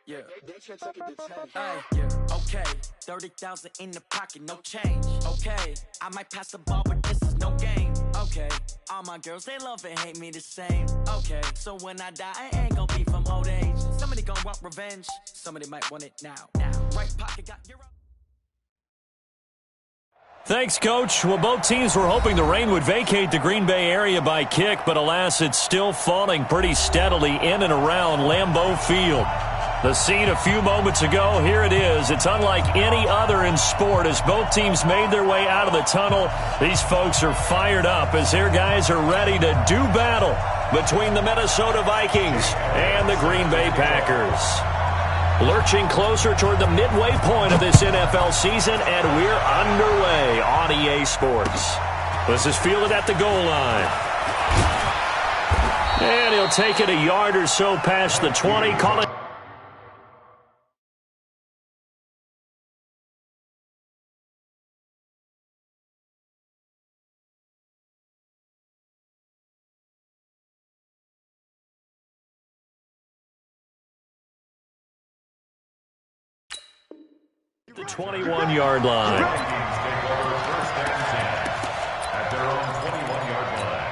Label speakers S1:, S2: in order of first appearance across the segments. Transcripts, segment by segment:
S1: Yeah. Yeah. Okay. 30,000 in the pocket, no change. Okay. I might pass the ball, but this is no game. Okay. All my girls, they love and hate me the same. Okay. So when I die, I ain't gonna be from old age. Somebody gonna want revenge. Somebody might want it now. Right pocket got your...
S2: Thanks, Coach. Well, both teams were hoping the rain would vacate the Green Bay area by kick, but alas, it's still falling pretty steadily in and around Lambeau Field. The scene a few moments ago, here it is. It's unlike any other in sport as both teams made their way out of the tunnel. These folks are fired up as their guys are ready to do battle between the Minnesota Vikings and the Green Bay Packers. Lurching closer toward the midway point of this NFL season, and we're underway on EA Sports. This is fielded at the goal line. And he'll take it a yard or so past the 20. Call it. The 21-yard line.
S3: First and 10 at their own 21-yard line.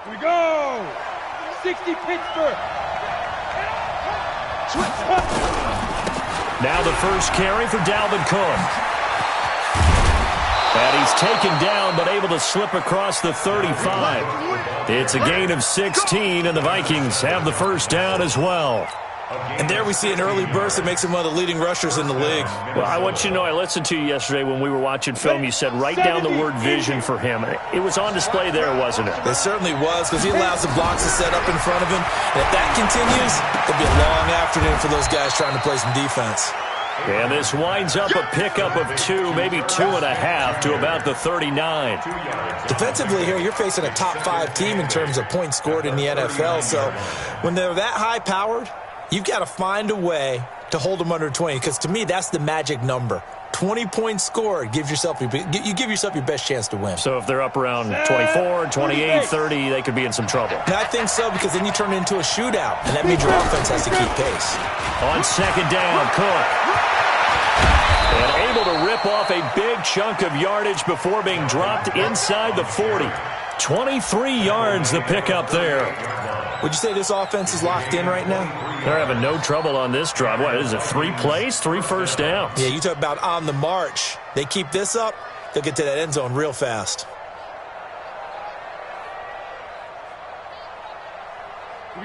S4: Here we go! 60 Pittsburgh!
S2: Now the first carry for Dalvin Cook. And he's taken down, but able to slip across the 35. It's a gain of 16, and the Vikings have the first down as well.
S5: And there we see an early burst that makes him one of the leading rushers in the league.
S2: Well, I want you to know, I listened to you yesterday when we were watching film. You said write down the word vision for him. It was on display there, wasn't it?
S5: It certainly was, because he allows the blocks to set up in front of him. And if that continues, it'll be a long afternoon for those guys trying to play some defense.
S2: And this winds up a pickup of 2, maybe 2.5 to about the 39.
S5: Defensively here, you're facing a top-5 team in terms of points scored in the NFL. So when they're that high-powered, you've got to find a way to hold them under 20, because to me, that's the magic number. 20 points scored, you give yourself your best chance to win.
S2: So if they're up around 24, 28, 30, they could be in some trouble.
S5: And I think so, because then you turn it into a shootout, and that means your offense has to keep pace.
S2: On second down, Cook. And able to rip off a big chunk of yardage before being dropped inside the 40. 23 yards the pickup there.
S5: Would you say this offense is locked in right now?
S2: They're having no trouble on this drive. What is it, 3 plays, 3 first downs?
S5: Yeah, you talk about on the march. They keep this up, they'll get to that end zone real fast.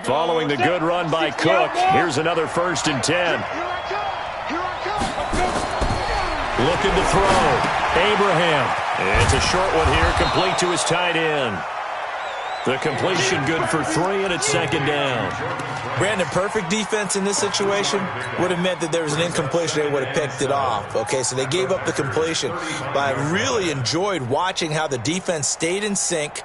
S2: Following the good run by Cook, here's another 1st and 10. Looking to throw. Abraham. It's a short one here, complete to his tight end. The completion good for 3, and it's second down.
S5: Brandon, perfect defense in this situation would have meant that there was an incompletion. They would have picked it off. Okay, so they gave up the completion. But I really enjoyed watching how the defense stayed in sync,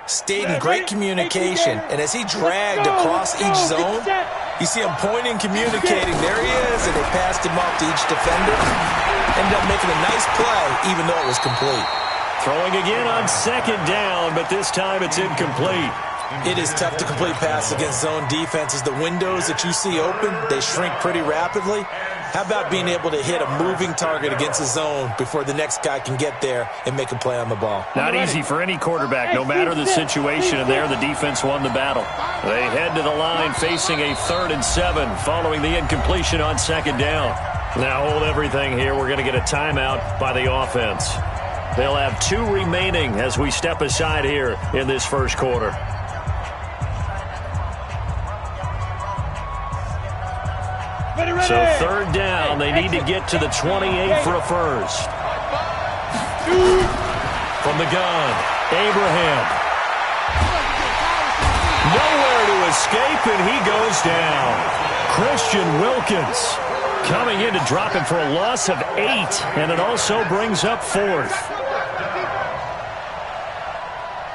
S5: stayed in great communication, and as he dragged across each zone, you see him pointing, communicating. There he is, and they passed him off to each defender. Ended up making a nice play, even though it was complete.
S2: Throwing again on second down, but this time it's incomplete.
S5: It is tough to complete passes against zone defenses. The windows that you see open, they shrink pretty rapidly. How about being able to hit a moving target against a zone before the next guy can get there and make a play on the ball?
S2: Not easy for any quarterback, no matter the situation, and there the defense won the battle. They head to the line facing a 3rd and 7 following the incompletion on second down. Now hold everything here. We're going to get a timeout by the offense. They'll have 2 remaining as we step aside here in this first quarter. So 3rd down, they need to get to the 28 for a first. From the gun, Abraham. Nowhere to escape, and he goes down. Christian Wilkins coming in to drop him for a loss of 8, and it also brings up 4th.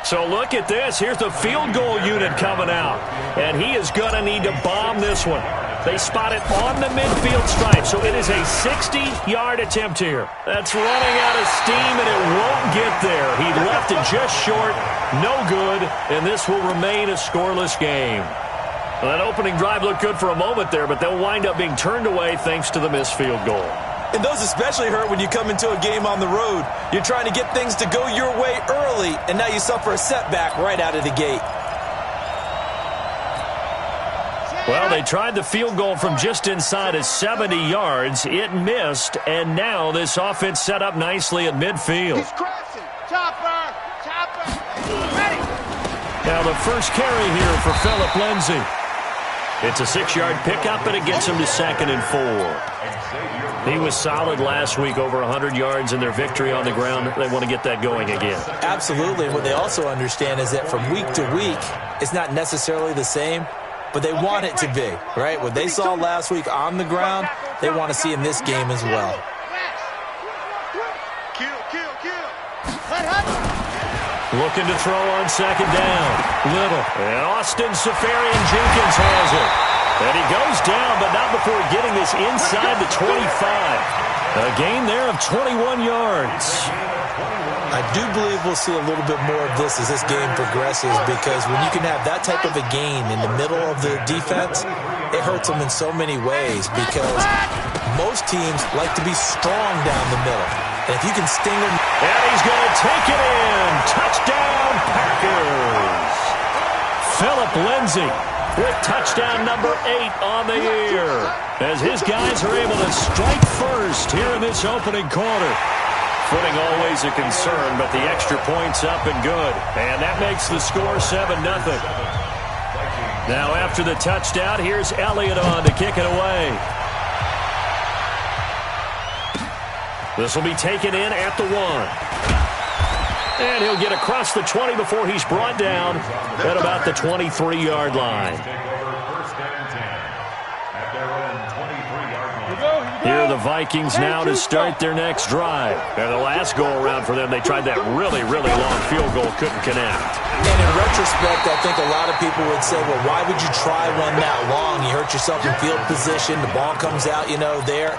S2: So look at this. Here's the field goal unit coming out, and he is going to need to bomb this one. They spot it on the midfield stripe, so it is a 60-yard attempt here. That's running out of steam, and it won't get there. He left it just short, no good, and this will remain a scoreless game. Well, that opening drive looked good for a moment there, but they'll wind up being turned away thanks to the missed field goal.
S5: And those especially hurt when you come into a game on the road. You're trying to get things to go your way early, and now you suffer a setback right out of the gate.
S2: Well, they tried the field goal from just inside of 70 yards. It missed, and now this offense set up nicely at midfield.
S4: He's crashing. Chopper. Chopper. Ready.
S2: Now the first carry here for Philip Lindsay. It's a 6-yard pickup, and it gets him to 2nd and 4. He was solid last week, over 100 yards in their victory on the ground. They want to get that going again.
S5: Absolutely. What they also understand is that from week to week, it's not necessarily the same, but they want it to be, right? What they saw last week on the ground, they want to see in this game as well.
S2: Looking to throw on 2nd down. Little. And Austin Safarian-Jenkins has it. And he goes down, but not before getting this inside the 25. A gain there of 21 yards.
S5: I do believe we'll see a little bit more of this as this game progresses, because when you can have that type of a gain in the middle of the defense, it hurts them in so many ways, because most teams like to be strong down the middle. And if you can sting them...
S2: And he's going to take it in. Touchdown, Packers. Philip Lindsay with touchdown number 8 on the year, as his guys are able to strike first here in this opening quarter. Footing always a concern, but the extra point's up and good. And that makes the score 7-0. Now after the touchdown, here's Elliott on to kick it away. This will be taken in at the 1. And he'll get across the 20 before he's brought down at about the 23-yard line. Here are the Vikings now to start their next drive. And the last go-around for them, they tried that really, really long field goal, couldn't connect.
S5: And in retrospect, I think a lot of people would say, well, why would you try one that long? You hurt yourself in field position. The ball comes out, there.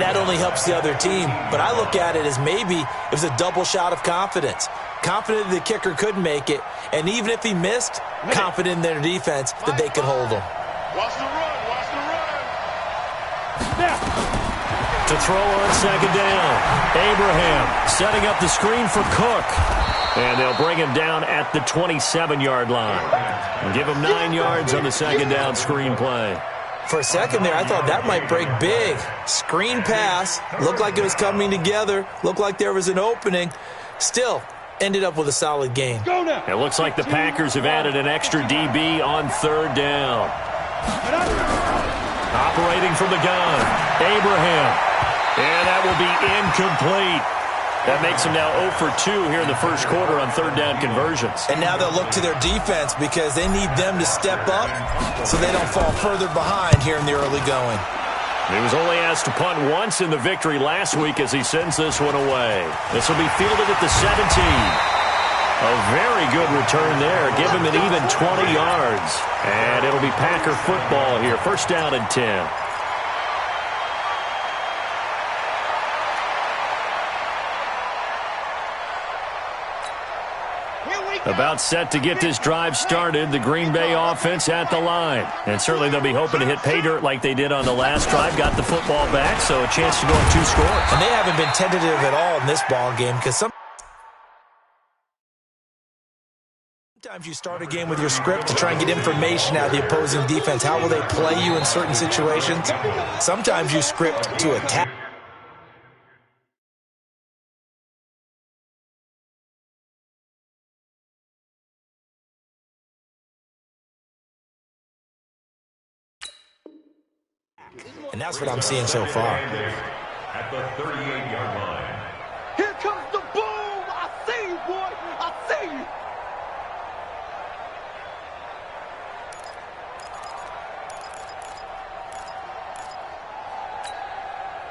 S5: That only helps the other team. But I look at it as maybe it was a double shot of confidence. Confident the kicker could make it. And even if he missed, confident in their defense that they could hold him.
S4: Watch the run. Watch the run.
S2: To throw on 2nd down. Abraham setting up the screen for Cook. And they'll bring him down at the 27-yard line. And give him 9 yards on the 2nd down screen play.
S5: For a second there, I thought that might break big. Screen pass. Looked like it was coming together. Looked like there was an opening. Still, ended up with a solid game.
S2: It looks like the Packers have added an extra DB on 3rd down. Operating from the gun, Abraham. And that will be incomplete. That makes them now 0 for 2 here in the first quarter on 3rd down conversions.
S5: And now they'll look to their defense, because they need them to step up so they don't fall further behind here in the early going.
S2: He was only asked to punt once in the victory last week as he sends this one away. This will be fielded at the 17. A very good return there. Give him an even 20 yards. And it'll be Packer football here. 1st down and 10. About set to get this drive started. The Green Bay offense at the line. And certainly they'll be hoping to hit pay dirt like they did on the last drive. Got the football back, so a chance to go on 2 scores.
S5: And they haven't been tentative at all in this ball game, because sometimes you start a game with your script to try and get information out of the opposing defense. How will they play you in certain situations? Sometimes you script to attack. And that's what I'm seeing so far.
S3: At the 38-yard line.
S4: Here comes the boom. I see you, boy. I see you.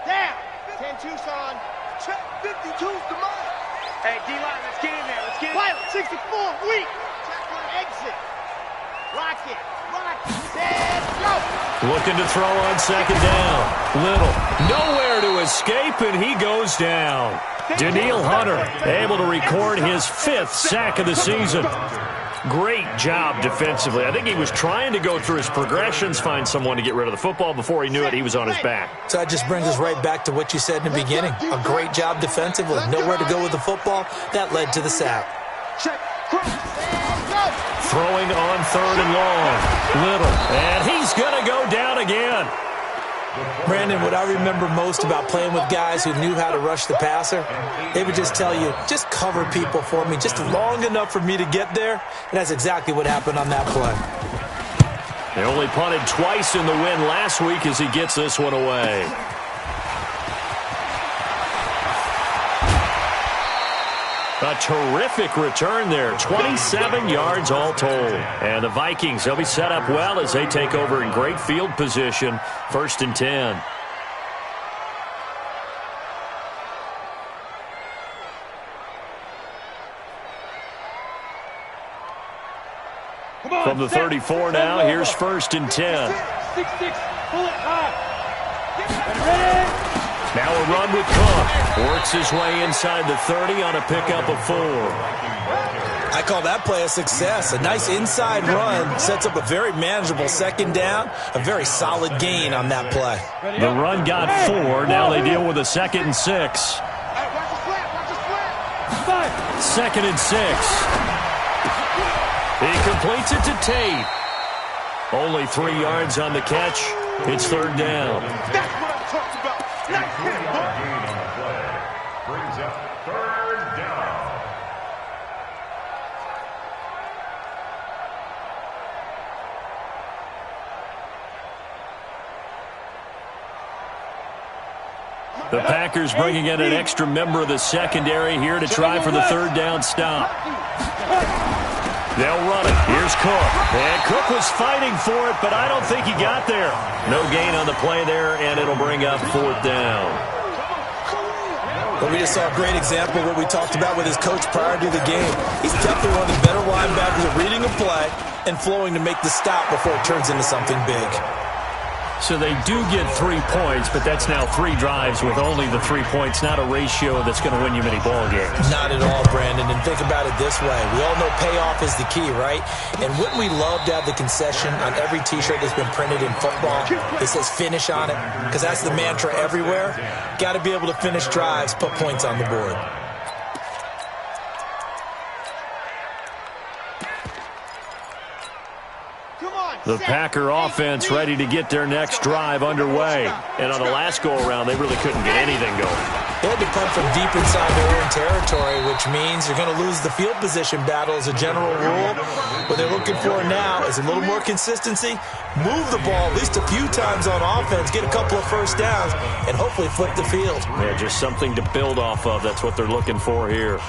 S4: Down. 10 Tucson. Check 52's the mark. Hey, D-line, let's get in there. Let's get in there. Pilot 64, weak. Check one exit. Rock it. Rock it.
S2: Looking to throw on second down. Little. Nowhere to escape, and he goes down. Danielle Hunter able to record his 5th sack of the season. Great job defensively. I think he was trying to go through his progressions, find someone to get rid of the football. Before he knew it, he was on his back.
S5: So that just brings us right back to what you said in the beginning. A great job defensively. Nowhere to go with the football. That led to the sack.
S2: Throwing on 3rd and long. Little. And he's going to go down again.
S5: Brandon, what I remember most about playing with guys who knew how to rush the passer, they would just tell you, just cover people for me, just long enough for me to get there. And that's exactly what happened on that play.
S2: They only punted twice in the win last week as he gets this one away. A terrific return there. 27 yards all told. And the Vikings, they'll be set up well as they take over in great field position. 1st and 10. From the 34 now, here's 1st and 10.
S4: 6-6, pull it high.
S2: Now a run with Cook. Works his way inside the 30 on a pickup of 4.
S5: I call that play a success. A nice inside run sets up a very manageable second down. A very solid gain on that play.
S2: The run got 4. Now they deal with a 2nd and 6. 2nd and 6. He completes it to Tate. Only 3 yards on the catch. It's 3rd down.
S4: That's what I'm talking about. Nice hit, boy.
S3: Gain on the play. Brings up 3rd down.
S2: The Packers bringing in an extra member of the secondary here to try for the 3rd down stop. They'll run it. Here's Cook. And Cook was fighting for it, but I don't think he got there. No gain on the play there, and it'll bring up 4th down.
S5: Well, we just saw a great example of what we talked about with his coach prior to the game. He's definitely one of the better linebackers at reading a play and flowing to make the stop before it turns into something big.
S2: So they do get 3 points, but that's now 3 drives with only the 3 points, not a ratio that's going to win you many ball games.
S5: Not at all, Brandon. And think about it this way. We all know payoff is the key, right? And wouldn't we love to have the concession on every T-shirt that's been printed in football that says finish on it? Because that's the mantra everywhere. Got to be able to finish drives, put points on the board.
S2: The Packer offense ready to get their next drive underway. And on the last go-around, they really couldn't get anything going.
S5: They had to punt from deep inside their own territory, which means you're going to lose the field position battle as a general rule. What they're looking for now is a little more consistency, move the ball at least a few times on offense, get a couple of first downs, and hopefully flip the field.
S2: Yeah, just something to build off of. That's what they're looking for here.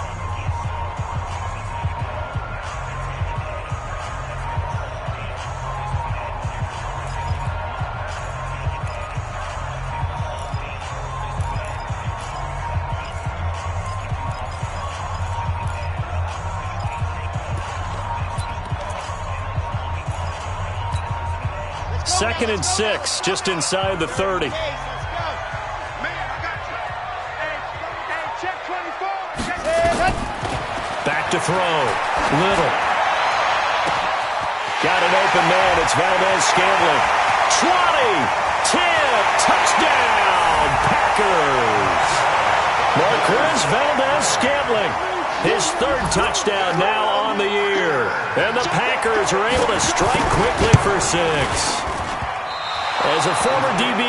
S2: Second and 6, just inside the 30. Back to throw. Little. Got an open man. It's Valdez-Scantling. 20, 10, touchdown, Packers. Marquez Valdez-Scantling. His 3rd touchdown now on the year. And the Packers are able to strike quickly for 6. As a former DB,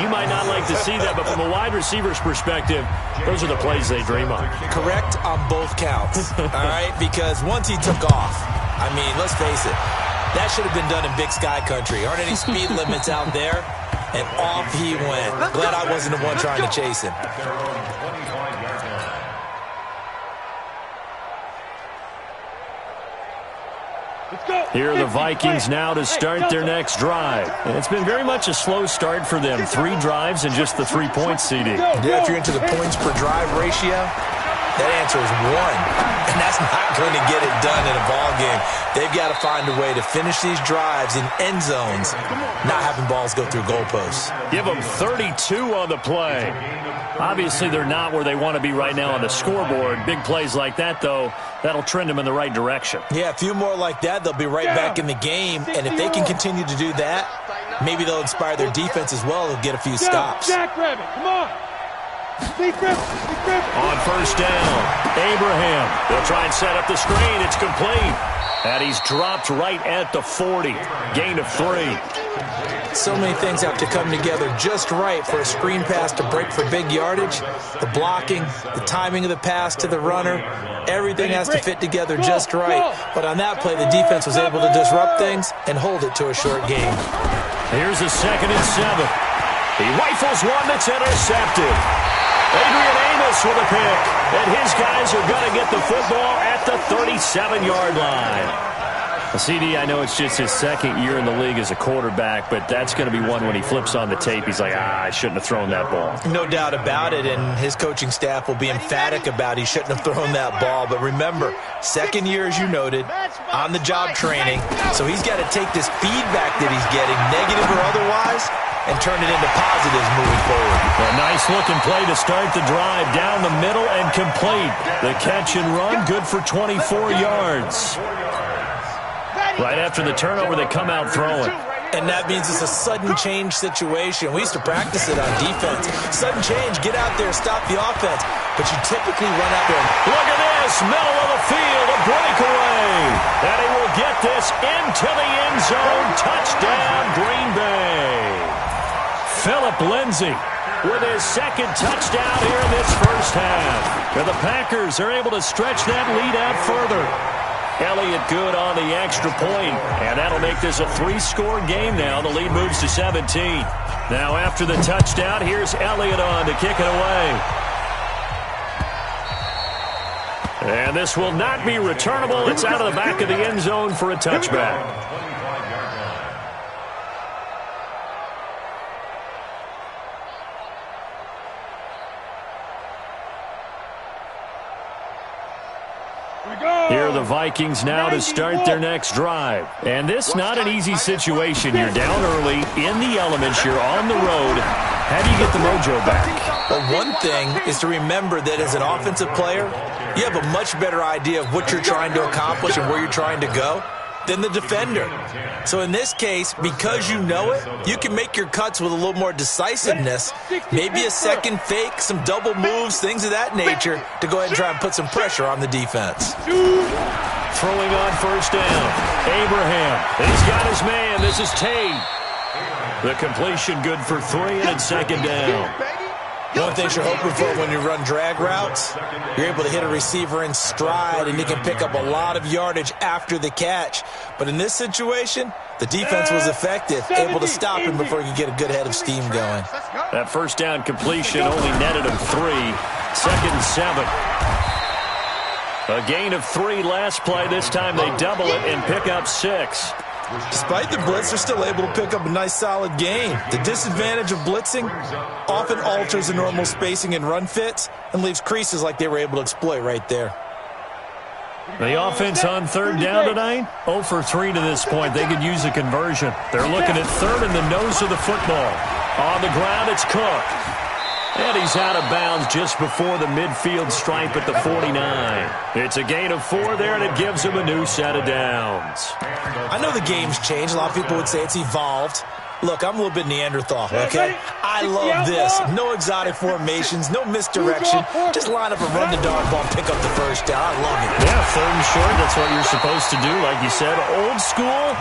S2: you might not like to see that, but from a wide receiver's perspective, those are the plays they dream of.
S5: Correct on both counts, all right? Because once he took off, I mean, let's face it, that should have been done in Big Sky Country. Aren't any speed limits out there? And off he went. Glad I wasn't the one trying to chase him.
S2: Here are the Vikings now to start their next drive. And it's been very much a slow start for them. 3 drives and just the 3 points, CD.
S5: Yeah, if you're into the points per drive ratio, That answer is one. And that's not going to get it done in a ball game. They've got to find a way to finish these drives in end zones, not having balls go through goalposts.
S2: Give them 32 on the play. Obviously, they're not where they want to be right now on the scoreboard. Big plays like that, though, that'll trend them in the right direction.
S5: Yeah, a few more like that, they'll be right back in the game. And if they can continue to do that, maybe they'll inspire their defense as well. They'll get a few stops.
S4: Jackrabbit, come on.
S2: On first down, Abraham. They'll try and set up the screen. It's complete. And he's dropped right at the 40. Gain of 3.
S5: So many things have to come together just right for a screen pass to break for big yardage. The blocking, the timing of the pass to the runner, everything has to fit together just right. But on that play, the defense was able to disrupt things and hold it to a short gain.
S2: Here's a 2nd and 7. He rifles one that's intercepted. Adrian Amos with a pick. And his guys are going to get the football at the 37-yard line. CD, I know it's just his 2nd year in the league as a quarterback, but that's going to be one when he flips on the tape. He's like, I shouldn't have thrown that ball.
S5: No doubt about it, and his coaching staff will be emphatic about he shouldn't have thrown that ball. But remember, 2nd year, as you noted, on-the-job training, so he's got to take this feedback that he's getting, negative or otherwise, and turn it into positives moving forward.
S2: A nice-looking play to start the drive down the middle and complete. The catch and run, good for 24 yards. Right after the turnover, they come out throwing.
S5: And that means it's a sudden change situation. We used to practice it on defense. Sudden change, get out there, stop the offense. But you typically run out there.
S2: Look at this, middle of the field, a breakaway. And he will get this into the end zone. Touchdown, Green Bay. Philip Lindsay with his 2nd touchdown here in this first half. And the Packers are able to stretch that lead out further. Elliott good on the extra point, and that'll make this a 3-score game now. The lead moves to 17. Now after the touchdown, here's Elliott on to kick it away. And this will not be returnable. It's out of the back of the end zone for a touchback. Here are the Vikings now to start their next drive. And this not an easy situation. You're down early, in the elements, you're on the road. How do you get the mojo back?
S5: Well, one thing is to remember that as an offensive player, you have a much better idea of what you're trying to accomplish and where you're trying to go than the defender. So in this case, because you know it, you can make your cuts with a little more decisiveness, maybe a second fake, some double moves, things of that nature, to go ahead and try and put some pressure on the defense.
S2: Throwing on first down, Abraham. He's got his man. This is Tate. The completion good for 3, and it's 2nd down.
S5: One thing you're hoping for when you run drag routes, you're able to hit a receiver in stride, and you can pick up a lot of yardage after the catch. But in this situation, the defense was effective, able to stop him before he could get a good head of steam going.
S2: That first down completion only netted him 3. 2nd and 7. A gain of 3 last play. This time they double it and pick up 6.
S5: Despite the blitz, they're still able to pick up a nice, solid gain. The disadvantage of blitzing often alters the normal spacing and run fits and leaves creases like they were able to exploit right there.
S2: The offense on 3rd down tonight, 0 for 3 to this point. They could use a conversion. They're looking at 3rd in the nose of the football. On the ground, it's Cook. And he's out of bounds just before the midfield stripe at the 49. It's a gain of 4 there, and it gives him a new set of downs.
S5: I know the game's changed. A lot of people would say it's evolved. Look, I'm a little bit Neanderthal, okay? I love this. No exotic formations, no misdirection. Just line up and run the dog ball and pick up the first down. I love it.
S2: Yeah, 3rd and short, that's what you're supposed to do. Like you said, old school,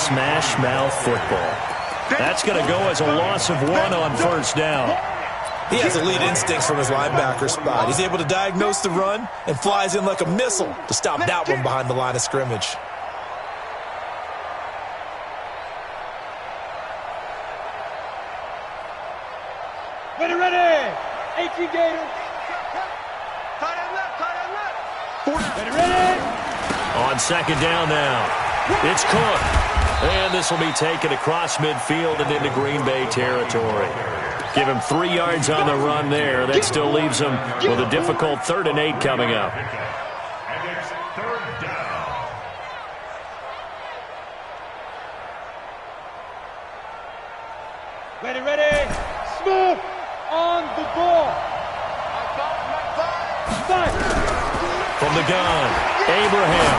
S2: smash mouth football. That's going to go as a loss of 1 on first down.
S5: He has elite instincts from his linebacker spot. He's able to diagnose the run and flies in like a missile to stop that one behind the line of scrimmage.
S4: Ready. 18 Gators. Tight end left. Ready.
S2: On 2nd down now, it's Cook. And this will be taken across midfield and into Green Bay territory. Give him 3 yards on the run there. That still leaves him with a difficult 3rd and 8 coming up.
S3: And it's 3rd down.
S4: Ready. Smooth on the ball.
S2: From the gun, Abraham.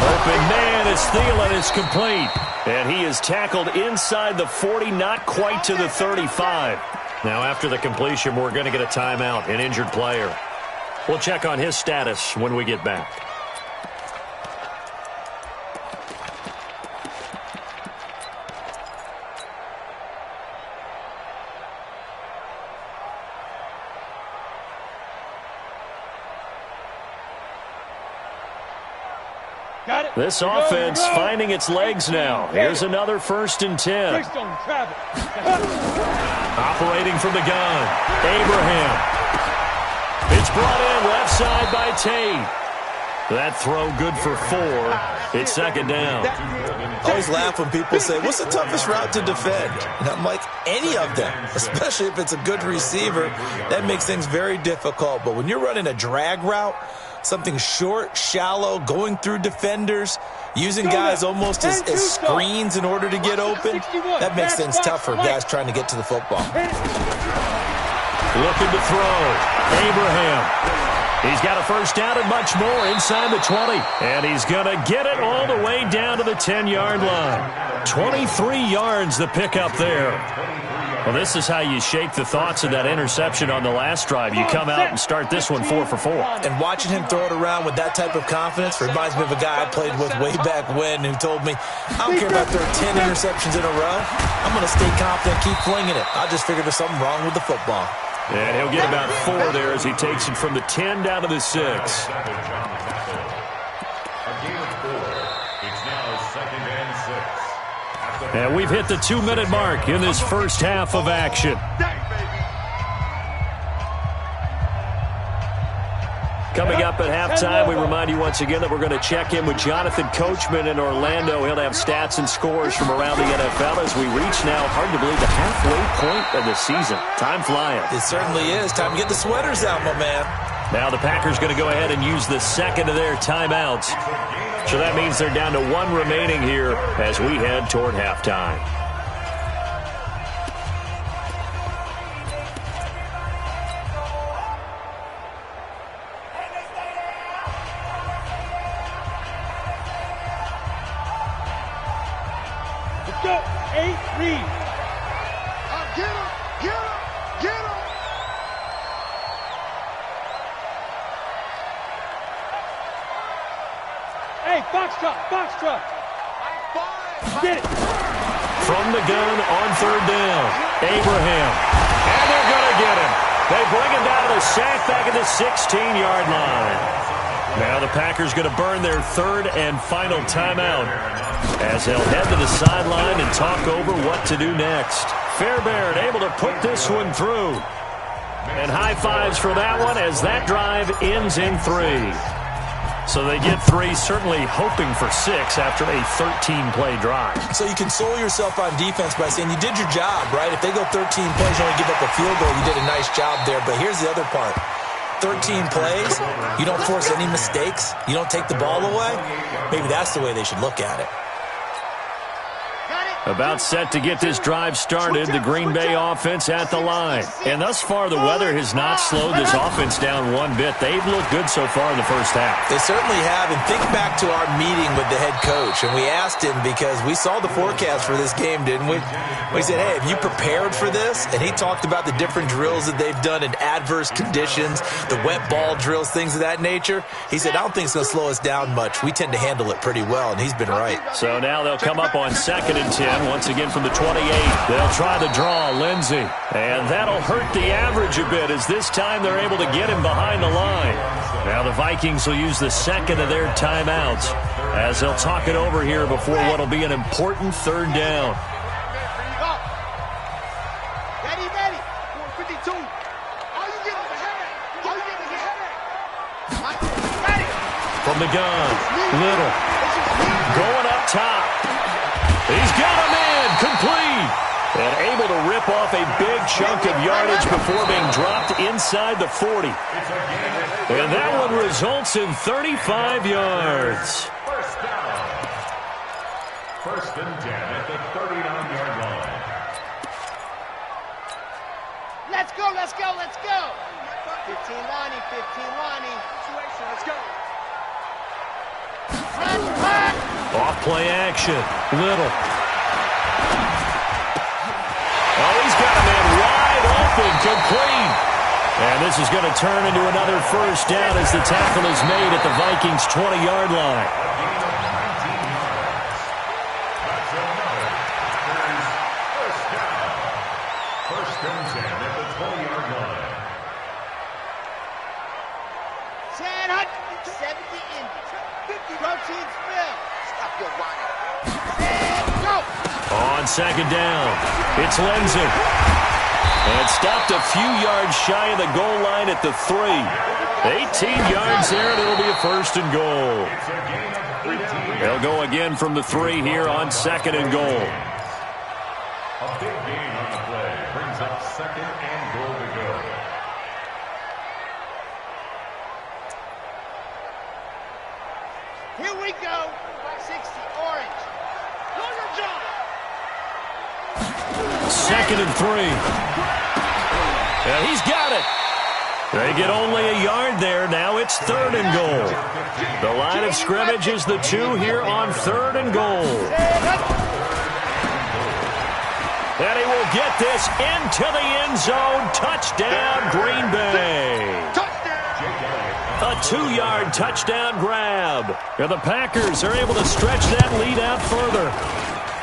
S2: Open man as Thielen is complete. And he is tackled inside the 40, not quite to the 35. Now after the completion, we're going to get a timeout, an injured player. We'll check on his status when we get back. This offense finding its legs now. Here's another 1st and 10. Operating from the gun, Abraham. It's brought in left side by Tate. That throw good for 4. It's 2nd down.
S5: I always laugh when people say, what's the toughest route to defend? And I'm like, any of them, especially if it's a good receiver. That makes things very difficult. But when you're running a drag route, something short, shallow, going through defenders, using guys almost as screens in order to get open, that makes things tough for guys trying to get to the football.
S2: Looking to throw. Abraham. He's got a 1st down and much more inside the 20. And he's going to get it all the way down to the 10-yard line. 23 yards the pickup there. Well, this is how you shake the thoughts of that interception on the last drive. You come out and start this one 4 for 4.
S5: And watching him throw it around with that type of confidence reminds me of a guy I played with way back when who told me, I don't care if I throw 10 interceptions in a row. I'm going to stay confident, keep flinging it. I just figured there's something wrong with the football.
S2: And he'll get about 4 there as he takes it from the 10 down to the 6.
S3: A gain of 4. It's now 2nd and 6.
S2: And we've hit the 2-minute mark in this first half of action. Coming up at halftime, we remind you once again that we're going to check in with Jonathan Coachman in Orlando. He'll have stats and scores from around the NFL as we reach now, hard to believe, the halfway point of the season. Time flying.
S5: It certainly is. Time to get the sweaters out, my man.
S2: Now the Packers going to go ahead and use the 2nd of their timeouts. So that means they're down to 1 remaining here as we head toward halftime.
S4: Let's go. 8 lead. Get him. Hey, Foxtrot. Get it.
S2: From the gun on 3rd down, Abraham. And they're going to get him. They bring him down to the sack back at the 16-yard line. Now the Packers going to burn their 3rd and final timeout as they'll head to the sideline and talk over what to do next. Fairbairn able to put this one through. And high fives for that one as that drive ends in 3. So they get 3, certainly hoping for 6 after a 13-play drive.
S5: So you console yourself on defense by saying you did your job, right? If they go 13 plays, you only give up a field goal, you did a nice job there. But here's the other part. 13 plays, you don't force any mistakes, you don't take the ball away. Maybe that's the way they should look at it.
S2: About set to get this drive started, the Green Bay offense at the line. And thus far, the weather has not slowed this offense down one bit. They've looked good so far in the first half.
S5: They certainly have. And think back to our meeting with the head coach. And we asked him because we saw the forecast for this game, didn't we? We said, hey, have you prepared for this? And he talked about the different drills that they've done in adverse conditions, the wet ball drills, things of that nature. He said, I don't think it's going to slow us down much. We tend to handle it pretty well, and he's been right.
S2: So now they'll come up on 2nd and 10. Once again from the 28. They'll try the draw, Lindsey. And that'll hurt the average a bit as this time they're able to get him behind the line. Now the Vikings will use the 2nd of their timeouts as they'll talk it over here before what'll be an important 3rd down.
S4: Ready. 452. All you get is a head.
S2: From the gun, Little. Going up top. He's got a man complete. And able to rip off a big chunk of yardage before being dropped inside the 40. And that one results in 35 yards.
S3: First down. First and 10 at the 39-yard line.
S4: Let's go, let's go, let's go. 15 Lonnie, 15 Lonnie. Situation, let's go.
S2: Off play action. Little. Oh, he's got a man wide open, complete. And this is going to turn into another first down as the tackle is made at the Vikings' 20-yard line.
S3: That's another. First down. First and 10 at the 20-yard line.
S4: 70 Indy. Protein spill. Stop your whining. And go.
S2: On second down, it's Lindsay. And stopped a few yards shy of the goal line at the 3. 18 yards there, and it'll be a first and goal.
S3: It's a gain of 3.
S2: They'll go again from the 3 here on second and goal.
S3: A big gain on the play brings up second and goal to go.
S4: Here we go. 60 orange.
S2: Second and 3. And he's got it. They get only a yard there. Now it's third and goal. The line of scrimmage is the 2 here on third and goal. And he will get this into the end zone. Touchdown, Green Bay. A 2-yard touchdown grab. And the Packers are able to stretch that lead out further.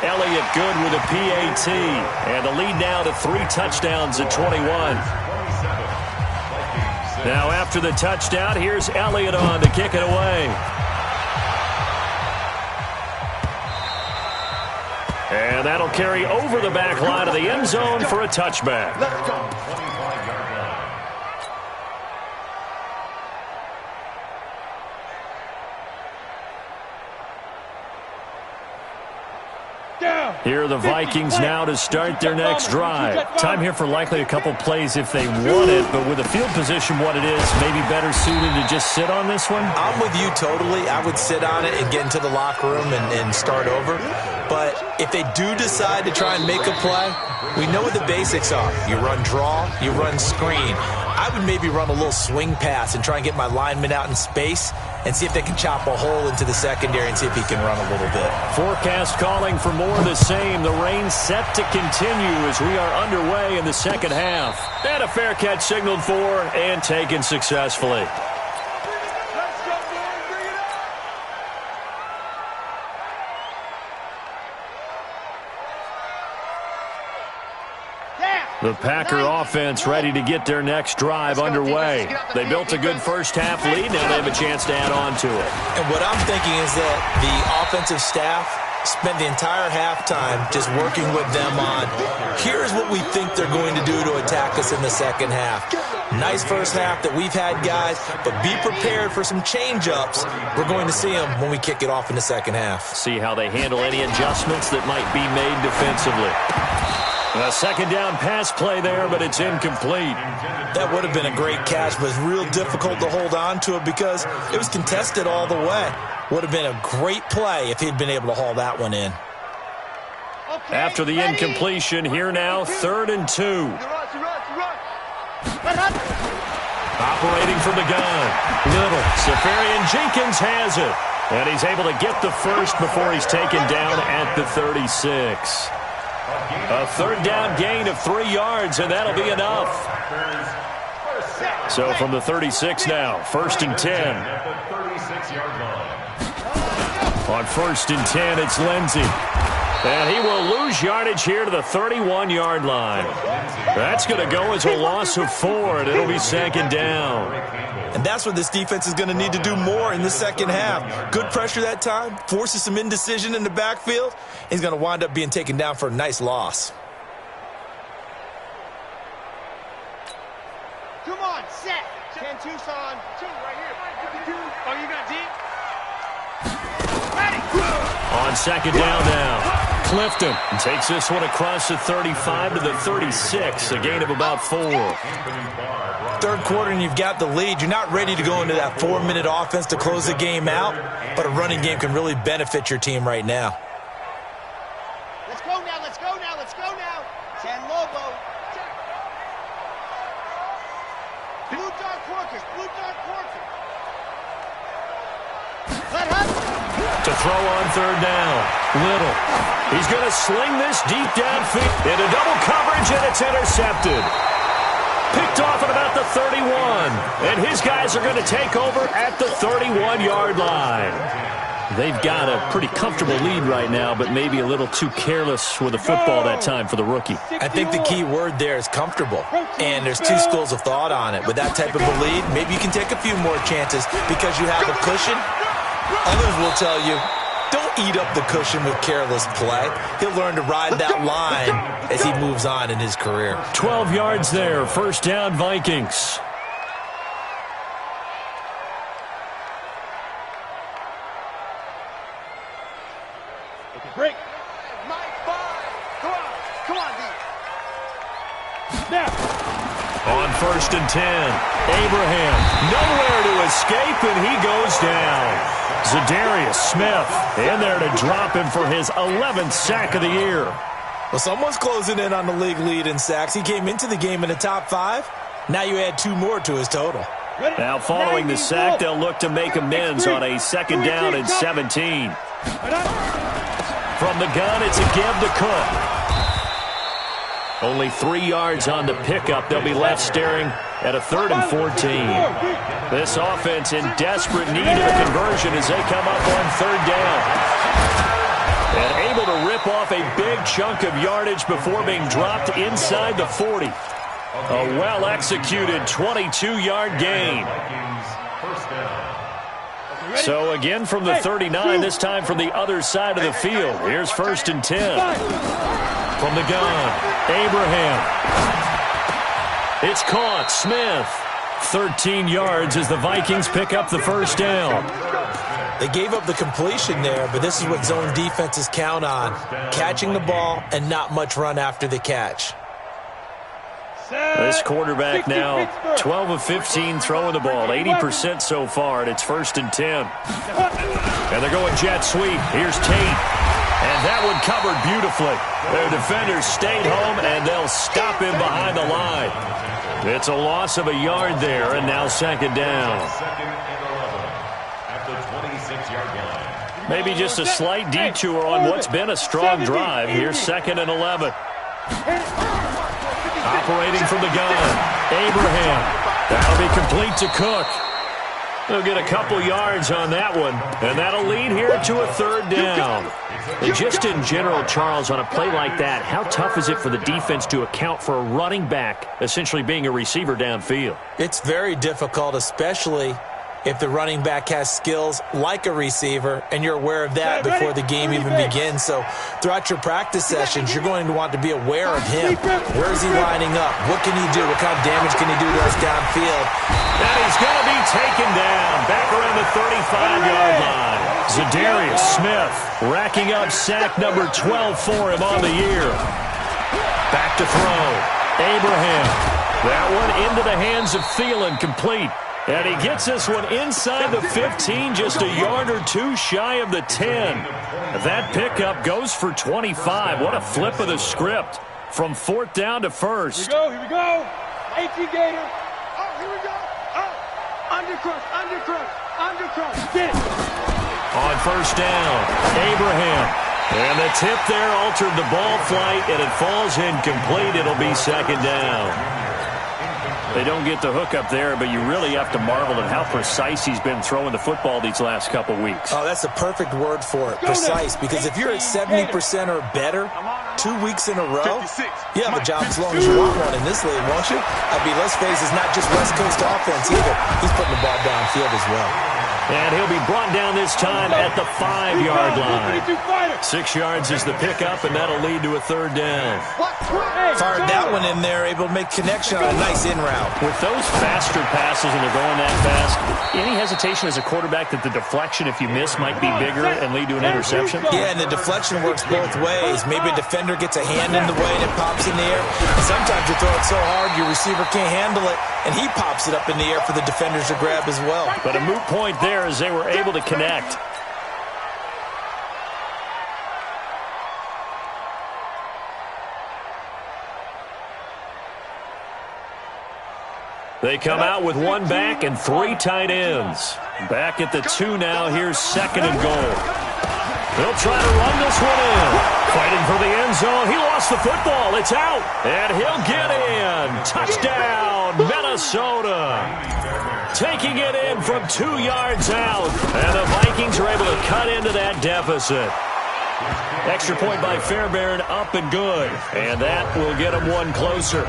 S2: Elliott good with a PAT. And the lead now to 3 touchdowns at 21. Now after the touchdown, here's Elliott on to kick it away. And that'll carry over the back line of the end zone for a touchback.
S3: Let's go. 25-yard line.
S2: Here are the Vikings now to start their next drive. Time here for likely a couple plays if they want it, but with the field position what it is, maybe better suited to just sit on this one?
S5: I'm with you totally. I would sit on it and get into the locker room and start over. But if they do decide to try and make a play, we know what the basics are. You run draw, you run screen. I would maybe run a little swing pass and try and get my lineman out in space and see if they can chop a hole into the secondary and see if he can run a little bit.
S2: Forecast calling for more of the same. The rain set to continue as we are underway in the second half. And a fair catch signaled for and taken successfully. The Packer offense ready to get their next drive underway. They built a good first half lead. Now they have a chance to add on to it.
S5: And what I'm thinking is that the offensive staff spent the entire halftime just working with them on, here's what we think they're going to do to attack us in the second half. Nice first half that we've had, guys, but be prepared for some change-ups. We're going to see them when we kick it off in the second half.
S2: See how they handle any adjustments that might be made defensively. A second down pass play there, but it's incomplete.
S5: That would have been a great catch, but it's real difficult to hold on to it because it was contested all the way. Would have been a great play if he'd been able to haul that one in.
S2: After the incompletion, here now, 3rd and 2. Operating from the gun. Little. Safarian Jenkins has it. And he's able to get the first before he's taken down at the 36. A third down gain of 3 yards, and that'll be enough. So from the 36 now, 1st and 10. On 1st and 10, it's Lindsay. And he will lose yardage here to the 31-yard line. That's going to go as a loss of 4, and it'll be 2nd down.
S5: And that's what this defense is going to need to do more in the second half. Good pressure that time, forces some indecision in the backfield. He's going to wind up being taken down for a nice loss.
S4: Come on, set. 10 Tucson. 2 right here. Oh, you got deep? Ready.
S2: On 2nd down now. Clifton takes this one across the 35 to the 36, a gain of about 4.
S5: Third quarter and you've got the lead. You're not ready to go into that 4-minute offense to close the game out, but a running game can really benefit your team right now.
S4: Let's go now, let's go now, let's go now. San Lobo. Blue Dark Workers, Blue Dark Workers. Let him.
S2: To throw on third down. Little. He's going to sling this deep downfield into double coverage, and it's intercepted. Picked off at about the 31. And his guys are going to take over at the 31-yard line. They've got a pretty comfortable lead right now, but maybe a little too careless with the football that time for the rookie.
S5: I think the key word there is comfortable, and there's two schools of thought on it. With that type of a lead, maybe you can take a few more chances because you have a cushion. Others will tell you, don't eat up the cushion with careless play. He'll learn to ride that line as he moves on in his career.
S2: 12 yards there, first down Vikings.
S4: Break. Mike, five. Come on, D. Snap.
S2: On first and 10, Abraham nowhere to escape, and he goes down. Zadarius Smith in there to drop him for his 11th sack of the year.
S5: Well, someone's closing in on the league lead in sacks. He came into the game in the top 5. Now you add 2 more to his total.
S2: Now following the sack, they'll look to make amends on a second down and 17. From the gun, it's a give to Cook. Only 3 yards on the pickup. They'll be left staring at a 3rd and 14. This offense in desperate need of a conversion as they come up on 3rd down. And able to rip off a big chunk of yardage before being dropped inside the 40. A well-executed 22-yard gain. So again from the 39, this time from the other side of the field. Here's first and 10. From the gun, Abraham. It's caught. Smith. 13 yards as the Vikings pick up the first down.
S5: They gave up the completion there, but this is what zone defenses count on. Catching the ball and not much run after the catch.
S2: This quarterback now 12 of 15 throwing the ball, 80% so far, and it's first and 10. And they're going jet sweep. Here's Tate. And that one covered beautifully. Their defenders stayed home, and they'll stop him behind the line. It's a loss of a yard there, and now second down. Maybe just a slight detour on what's been a strong drive. Here's second and 11. Operating from the gun, Abraham. That'll be complete to Cook. They'll get a couple yards on that one, and that'll lead here to a 3rd down. And just in general, Charles, on a play like that, how tough is it for the defense to account for a running back essentially being a receiver downfield?
S5: It's very difficult, especially if the running back has skills like a receiver, and you're aware of that before the game even begins. So throughout your practice sessions, you're going to want to be aware of him. Where is he lining up? What can he do? What kind of damage can he do to us downfield?
S2: And he's going to be taken down back around the 35-yard line. Zadarius Smith racking up sack number 12 for him on the year. Back to throw. Abraham. That one into the hands of Thielen, complete. And he gets this one inside the 15, just a yard or 2 shy of the 10. That pickup goes for 25. What a flip of the script from 4th down to 1st.
S4: Here we go. 18 Gator. Oh, here we go. Oh, undercrush. Get it.
S2: On first down, Abraham. And the tip there altered the ball flight, and it falls incomplete. It'll be second down. They don't get the hook up there, but you really have to marvel at how precise he's been throwing the football these last couple weeks.
S5: Oh, that's a perfect word for it, precise, because if you're at 70% or better 2 weeks in a row, you have a job as long as you want one in this league, won't you? I mean, let's face it, it's not just West Coast offense either. He's putting the ball downfield as well.
S2: And he'll be brought down this time at the 5-yard line. 6 yards is the pickup, and that'll lead to a third down.
S5: Fired that one in there, able to make connection on a nice in route.
S2: With those faster passes and they're going that fast, any hesitation as a quarterback that the deflection, if you miss, might be bigger and lead to an interception?
S5: Yeah, and the deflection works both ways. Maybe a defender gets a hand in the way and it pops in the air. Sometimes you throw it so hard your receiver can't handle it, and he pops it up in the air for the defenders to grab as well.
S2: But a moot point there as they were able to connect. They come out with one back and 3 tight ends. Back at the 2 now. Here's 2nd and goal. They'll try to run this one in. Fighting for the end zone. He lost the football. It's out. And he'll get in. Touchdown, Minnesota. Taking it in from 2 yards out. And the Vikings are able to cut into that deficit. Extra point by Fairbairn, up and good. And that will get them one closer.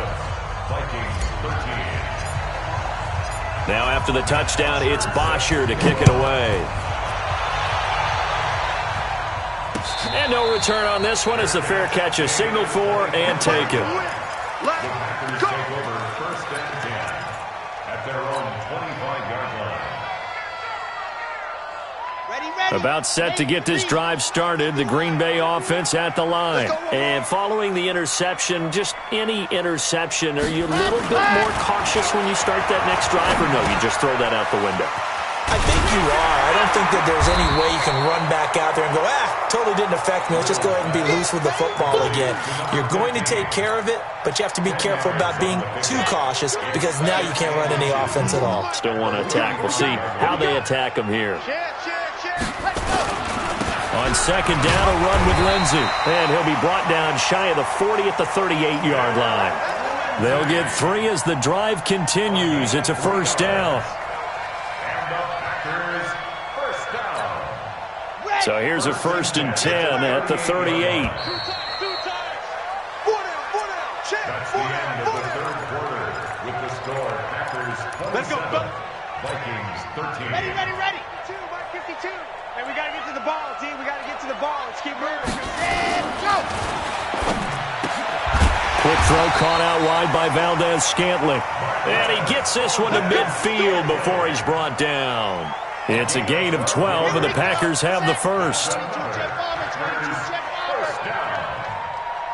S2: Now after the touchdown, it's Bosher to kick it away. And no return on this one as the fair catch is signaled for and taken.
S3: Let's go. Take over 1st and 10 at their own 25-yard line.
S2: About set to get this drive started, the Green Bay offense at the line. And following the interception, just any interception, are you a little bit more cautious when you start that next drive, or no, you just throw that out the window?
S5: I think you are. I don't think that there's any way you can run back out there and go, totally didn't affect me. Let's just go ahead and be loose with the football again. You're going to take care of it, but you have to be careful about being too cautious because now you can't run any offense at all.
S2: Still want to attack. We'll see how they attack them here. On 2nd down, a run with Lindsey. And he'll be brought down shy of the 40 at the 38-yard line. They'll get 3 as the drive continues. It's a 1st down. So here's a 1st and 10 at the 38.
S3: That's the end of the 3rd quarter with the score Packers 27, let's go, Vikings 13.
S4: Ready. 52. And we got to get to the ball, team. We got to get to the ball. Let's keep moving. And go!
S2: Quick throw caught out wide by Valdez-Scantling. And he gets this one to midfield before he's brought down. It's a gain of 12, and the Packers have the first.
S3: 1st down.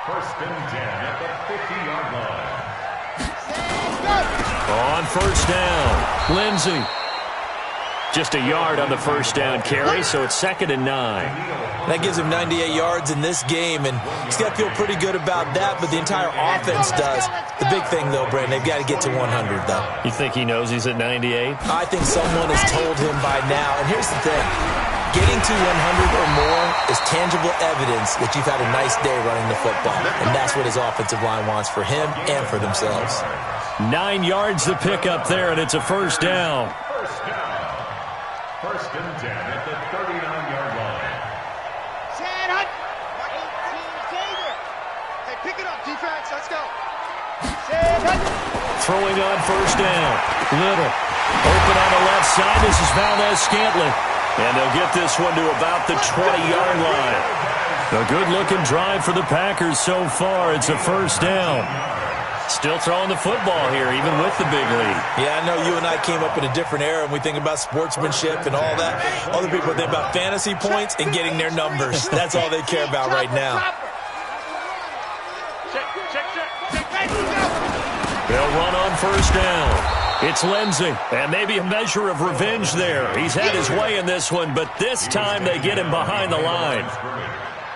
S3: 1st and 10 at the 50-yard line.
S2: On 1st down, Lindsey. Just a yard on the 1st down carry, so it's 2nd and 9.
S5: That gives him 98 yards in this game, and he's got to feel pretty good about that, but the entire offense does. The big thing, though, Brandon, they've got to get to 100, though.
S2: You think he knows he's at 98?
S5: I think someone has told him by now, and here's the thing. Getting to 100 or more is tangible evidence that you've had a nice day running the football, and that's what his offensive line wants for him and for themselves.
S2: 9 yards to pick up there, and it's a 1st down.
S3: 1st and 10 at the 39-yard line.
S4: Hey, pick it up, defense. Let's go.
S2: Throwing on 1st down. Little. Open on the left side. This is Valdez-Scantling. And they'll get this one to about the 20-yard line. A good-looking drive for the Packers so far. It's a 1st down. Still throwing the football here, even with the big lead.
S5: Yeah, I know you and I came up in a different era, and we think about sportsmanship and all that. Other people think about fantasy points and getting their numbers. That's all they care about right now.
S2: They'll run on 1st down. It's Lindsey, and maybe a measure of revenge there. He's had his way in this one, but this time they get him behind the line.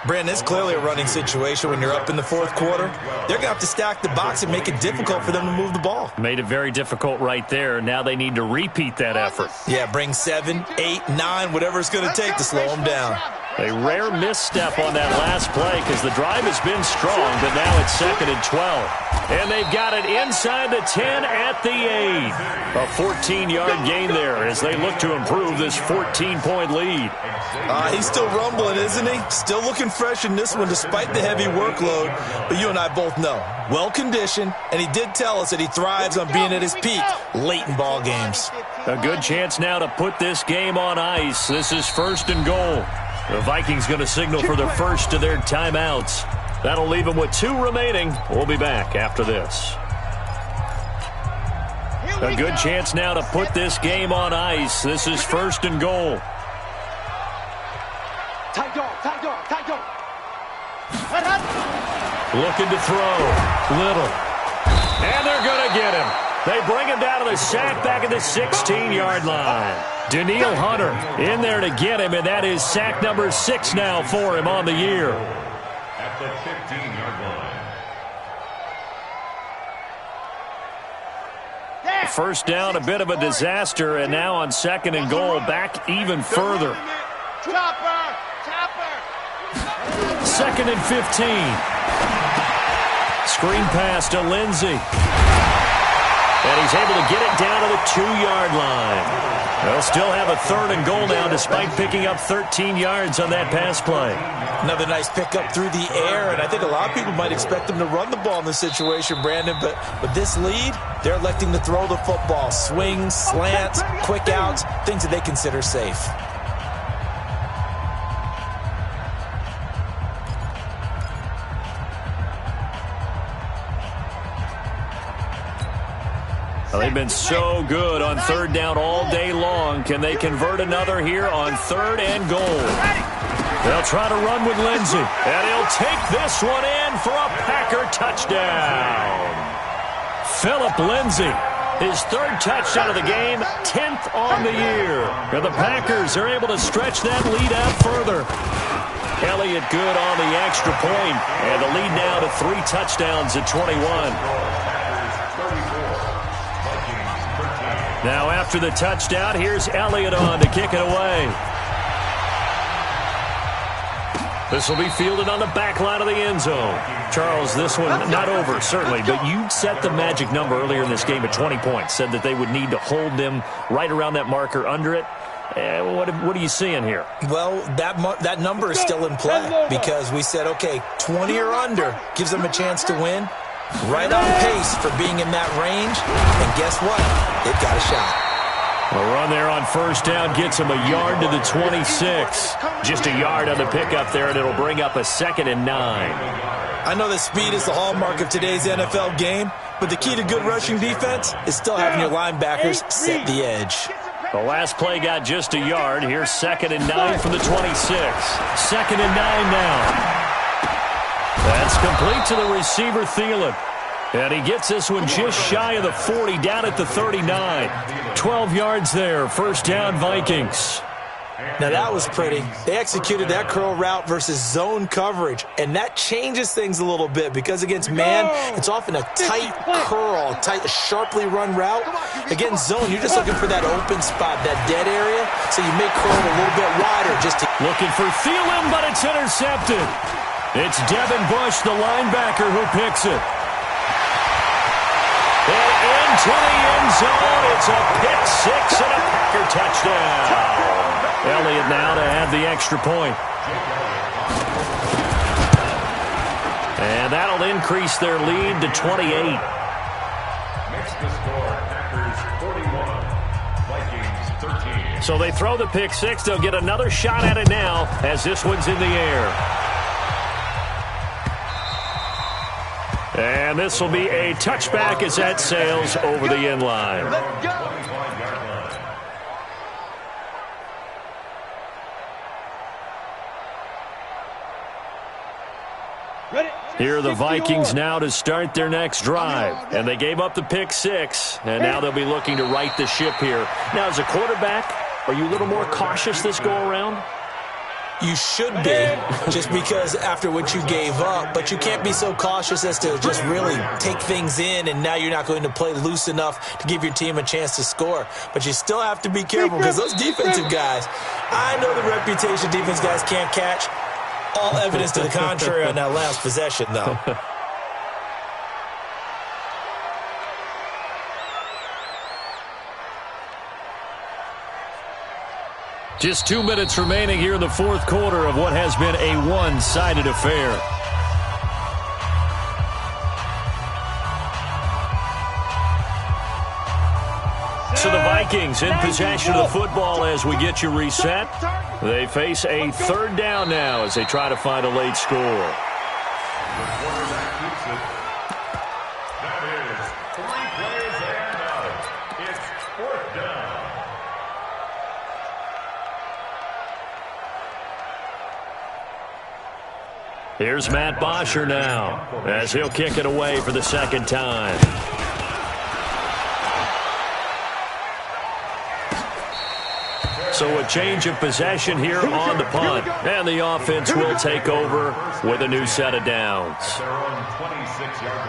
S5: Brandon, it's clearly a running situation when you're up in the 4th quarter. They're going to have to stack the box and make it difficult for them to move the ball.
S2: Made it very difficult right there. Now they need to repeat that effort.
S5: Yeah, bring 7, 8, 9, whatever it's going to take to slow them down.
S2: A rare misstep on that last play because the drive has been strong, but now it's 2nd and 12. And they've got it inside the 10 at the 8. A 14-yard gain there as they look to improve this 14-point lead.
S5: He's still rumbling, isn't he? Still looking fresh in this one despite the heavy workload. But you and I both know, well-conditioned, and he did tell us that he thrives on being at his peak late in ball games.
S2: A good chance now to put this game on ice. This is 1st and goal. The Vikings going to signal for the first of their timeouts. That'll leave them with 2 remaining. We'll be back after this. A good chance now to put this game on ice. This is 1st and goal.
S4: Tight dog.
S2: Looking to throw. Little. And they're going to get him. They bring him down to the sack back at the 16-yard line. Daniil Hunter in there to get him, and that is sack number 6 now for him on the year.
S3: At the 15-yard line.
S2: First down, a bit of a disaster, and now on 2nd and goal, back even further.
S4: Chopper.
S2: 2nd and 15. Screen pass to Lindsey. And he's able to get it down to the 2-yard line. They'll still have a 3rd and goal now despite picking up 13 yards on that pass play.
S5: Another nice pickup through the air, and I think a lot of people might expect them to run the ball in this situation, Brandon, but with this lead, they're electing to throw the football. Swings, slants, quick outs, things that they consider safe.
S2: Well, they've been so good on 3rd down all day long. Can they convert another here on 3rd and goal? They'll try to run with Lindsey, and he'll take this one in for a Packer touchdown. Philip Lindsey, his 3rd touchdown of the game, 10th on the year. And the Packers are able to stretch that lead out further. Elliott good on the extra point, and the lead now to 3 touchdowns at 21. Now after the touchdown, here's Elliott on to kick it away. This will be fielded on the back line of the end zone. Charles, this one not over, certainly, but you set the magic number earlier in this game at 20 points, said that they would need to hold them right around that marker under it. What are you seeing here?
S5: Well, that number is still in play because we said, okay, 20 or under gives them a chance to win. Right on pace for being in that range, and guess what? They've got a shot.
S2: A run there on 1st down gets him a yard to the 26. Just a yard on the pickup there, and it'll bring up a 2nd and 9.
S5: I know that speed is the hallmark of today's NFL game, but the key to good rushing defense is still having your linebackers set the edge.
S2: The last play got just a yard. Here's 2nd and 9 from the 26. 2nd and 9 now. That's complete to the receiver, Thielen. And he gets this one just shy of the 40, down at the 39. 12 yards there, 1st down Vikings.
S5: Now that was pretty. They executed that curl route versus zone coverage, and that changes things a little bit because against man, it's often a tight curl, sharply run route. Against zone, you're just looking for that open spot, that dead area, so you may curl a little bit wider just to...
S2: Looking for Thielen, but it's intercepted. It's Devin Bush, the linebacker, who picks it. And into the end zone, it's a pick 6 and a Packer touchdown. Elliott now to add the extra point. And that'll increase their lead to 28.
S3: Makes the score Packers 41, Vikings 13.
S2: So they throw the pick 6. They'll get another shot at it now as this one's in the air. And this will be a touchback as that sails over the end line. Here are the Vikings now to start their next drive. And they gave up the pick 6, and now they'll be looking to right the ship here. Now, as a quarterback, are you a little more cautious this go-around?
S5: You should be, just because after what you gave up, but you can't be so cautious as to just really take things in, and now you're not going to play loose enough to give your team a chance to score. But you still have to be careful because those defensive guys, I know the reputation defense guys can't catch. All evidence to the contrary on that last possession, though.
S2: Just 2 minutes remaining here in the 4th quarter of what has been a one-sided affair. So the Vikings in possession of the football as we get you reset. They face a third down now as they try to find a late score.
S3: The quarterback keeps it. That is 3 plays and out. It's 4th down.
S2: Here's Matt Bosher now as he'll kick it away for the second time. So a change of possession here on the punt. And the offense will take over with a new set of downs.
S3: At their own 26-yard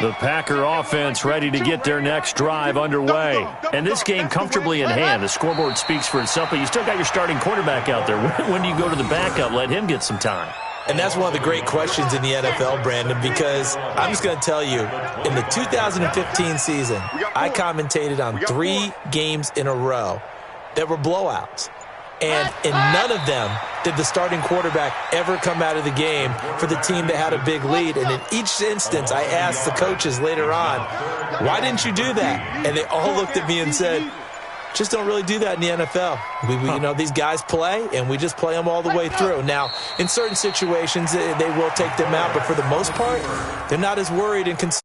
S3: line.
S2: The Packer offense ready to get their next drive underway. And this game comfortably in hand. The scoreboard speaks for itself, but you still got your starting quarterback out there. When do you go to the backup? Let him get some time.
S5: And that's one of the great questions in the NFL, Brandon, because I'm just going to tell you, in the 2015 season, I commentated on 3 games in a row that were blowouts. And in none of them did the starting quarterback ever come out of the game for the team that had a big lead. And in each instance, I asked the coaches later on, why didn't you do that? And they all looked at me and said, just don't really do that in the NFL. You know, these guys play, and we just play them all the way through. Now, in certain situations, they will take them out, but for the most part, they're not as worried and concerned.